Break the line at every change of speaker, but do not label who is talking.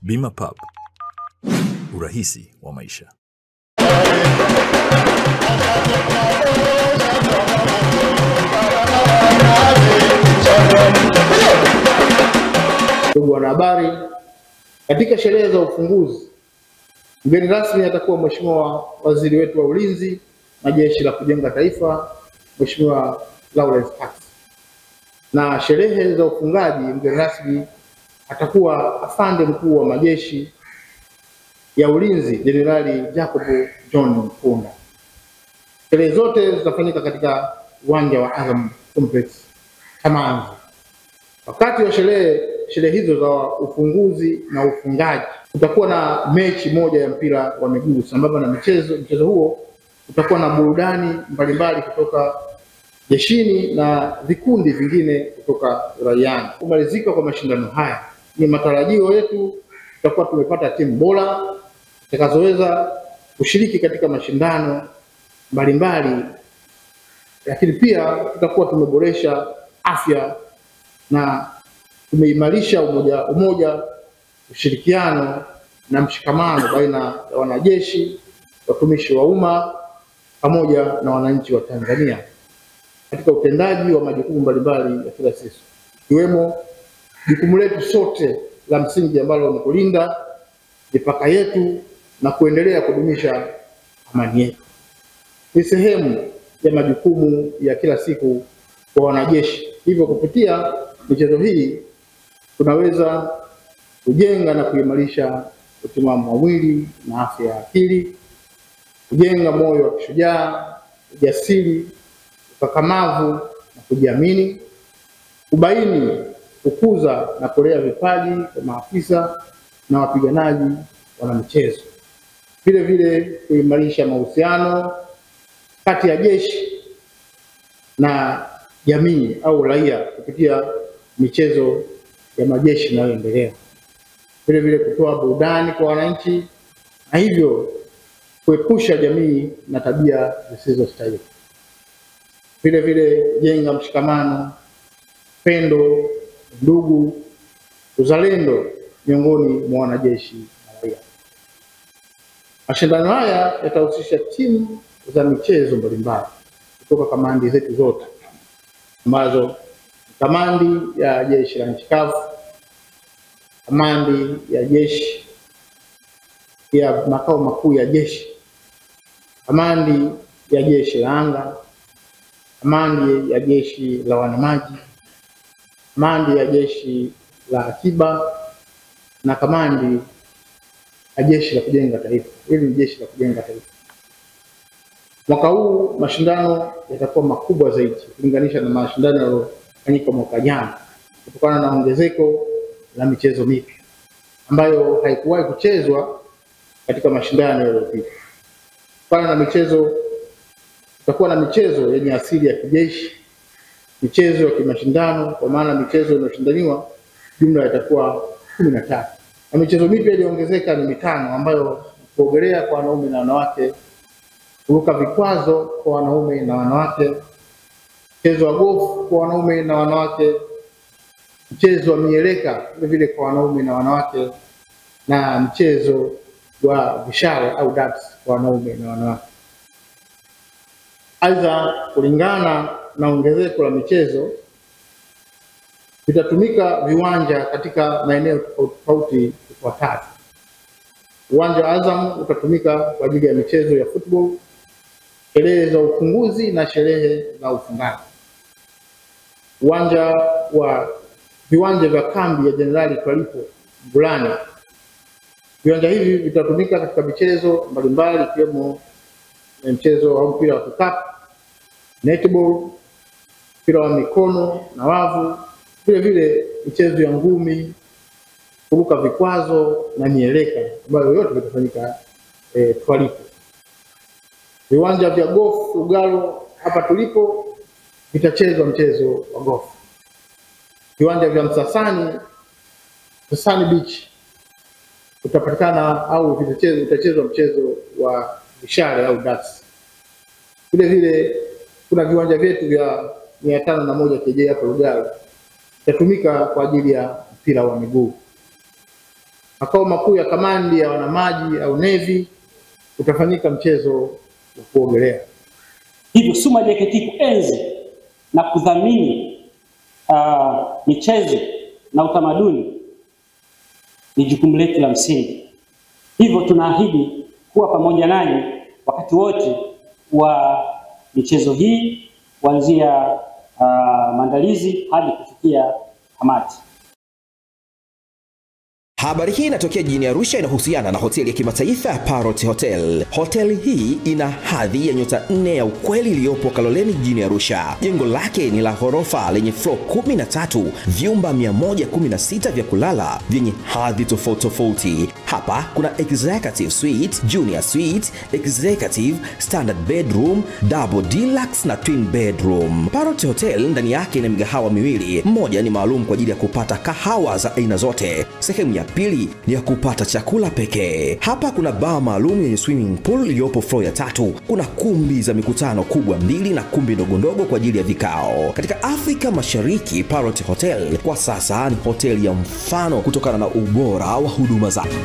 Bima Pub, urahisi wa maisha.
Ndugu wanahabari, katika sherehe za ufunguzi, mgeni rasmi atakuwa Mheshimiwa Waziri wetu wa Ulinzi na Jeshi la Kujenga Taifa, Mheshimiwa Lawrence Tax. Na sherehe za ufungaji, mgeni rasmi atakuwa Afande Mkuu wa Majeshi ya Ulinzi Jenerali Jacob John Mkunda. Sherehe zote zitafanyika katika uwanja wa Azam Complex Kamanzi. Wakati wa sherehe hizo za ufunguzi na ufungaji, kutakuwa na mechi moja ya mpira wa miguu sambamba na mchezo huo utakuwa na burudani mbalimbali kutoka jeshini na vikundi vingine kutoka uraiani. Kumalizika kwa mashindano haya, ni matarajio yetu tutakuwa tumepata timu bora zitakazoweza kushiriki katika mashindano mbalimbali, lakini pia tutakuwa tumeboresha afya na tumeimarisha umoja, ushirikiano na mshikamano baina ya wanajeshi, watumishi wa umma pamoja na wananchi wa Tanzania katika utendaji wa majukumu mbalimbali ya kila siku, ikiwemo jukumu letu sote la msingi ambalo ni kulinda mipaka yetu na kuendelea kudumisha amani yetu. Ni sehemu ya majukumu ya kila siku kwa wanajeshi. Hivyo kupitia michezo hii tunaweza kujenga na kuimarisha utimamu wa mwili na afya ya akili, kujenga moyo wa kishujaa, ujasiri, ukakamavu na kujiamini, kubaini, kukuza na kulea vipaji kwa maafisa na wapiganaji wanamichezo. Vile vile kuimarisha mahusiano kati ya jeshi na jamii au raia kupitia michezo ya majeshi inayoendelea. Vile vile kutoa burudani kwa wananchi na hivyo kuepusha jamii na tabia zisizostahili. Vile vile kujenga mshikamano, pendo, ndugu, uzalendo miongoni mwa wanajeshi na raia. Mashindano haya yatahusisha timu za michezo mbalimbali kutoka kamandi zetu zote ambazo kamandi ya jeshi la nchi kavu, kamandi ya jeshi ya makao makuu ya jeshi, kamandi ya jeshi la anga, kamandi ya jeshi la wanamaji, kamandi ya jeshi la akiba na kamandi ya jeshi la kujenga taifa. Hili ni jeshi la kujenga taifa. Mwaka huu mashindano yatakuwa makubwa zaidi kulinganisha na mashindano yaliyofanyika mwaka jana kutokana na ongezeko la michezo mipya ambayo haikuwahi kuchezwa katika mashindano yaliyopita. Kutokana na michezo, tutakuwa na michezo yenye asili ya kijeshi, michezo ya kimashindano, kwa maana michezo inayoshindaniwa jumla itakuwa 13. Na michezo mipya iliongezeka ni 5 ambayo kuogelea kwa wanaume na wanawake, kuruka vikwazo kwa wanaume na wanawake, mchezo wa golf kwa wanaume na wanawake, mchezo wa mieleka vile vile kwa wanaume na wanawake, na mchezo wa vishale au darts kwa wanaume na wanawake. Aidha, kulingana na ongezeko la michezo, vitatumika viwanja katika maeneo tofauti ifuatayo. Uwanja wa Azam utatumika kwa ajili ya michezo ya football, sherehe za ufunguzi na sherehe za ufungaji. Viwanja vya kambi ya Jenerali Twalipo Mbulani, viwanja hivi vitatumika katika michezo mbalimbali ikiwemo mchezo wa mpira wa kikapu, netball, mpira wa mikono na wavu, vile vile michezo ya ngumi, kuruka vikwazo na mieleka ambayo yote vitafanyika Twalipo. Viwanja vya golf Ugalo hapa tulipo vitachezwa mchezo wa golf. Viwanja vya Msasani Beach utapatikana au vitachezwa mchezo wa vishale au darts. Vile vile kuna viwanja vyetu vya 501 KJ hapa Ugalo itatumika kwa ajili ya mpira wa miguu. makao makuu ya kamandi ya wanamaji au Navy utafanyika mchezo wa kuogelea.
Hivyo SUMA JKT kuenzi na kudhamini michezo na utamaduni ni jukumu letu la msingi. Hivyo tunaahidi kuwa pamoja nanyi wakati wote wa michezo hii kuanzia maandalizi hadi kufikia tamati.
Habari hii inatokea jijini Arusha, inahusiana na hoteli ya kimataifa ya Parrot Hotel. Hoteli hii ina hadhi ya nyota 4 ya ukweli iliyopo Kaloleni jijini Arusha. Jengo lake ni la ghorofa lenye floor 13, vyumba 116 vya kulala vyenye hadhi tofauti tofauti. Hapa kuna executive suite, junior suite, executive, standard bedroom, double deluxe na twin bedroom. Parrot Hotel ndani yake ina migahawa miwili. Mmoja ni maalum kwa ajili ya kupata kahawa za aina zote. Sehemu ya pili ni ya kupata chakula pekee. Hapa kuna bar maalum yenye swimming pool iliyopo floor ya 3. Kuna kumbi za mikutano kubwa 2 na kumbi ndogo ndogo kwa ajili ya vikao. Katika Afrika Mashariki, Parrot Hotel kwa sasa ni hoteli ya mfano kutokana na ubora wa huduma zake.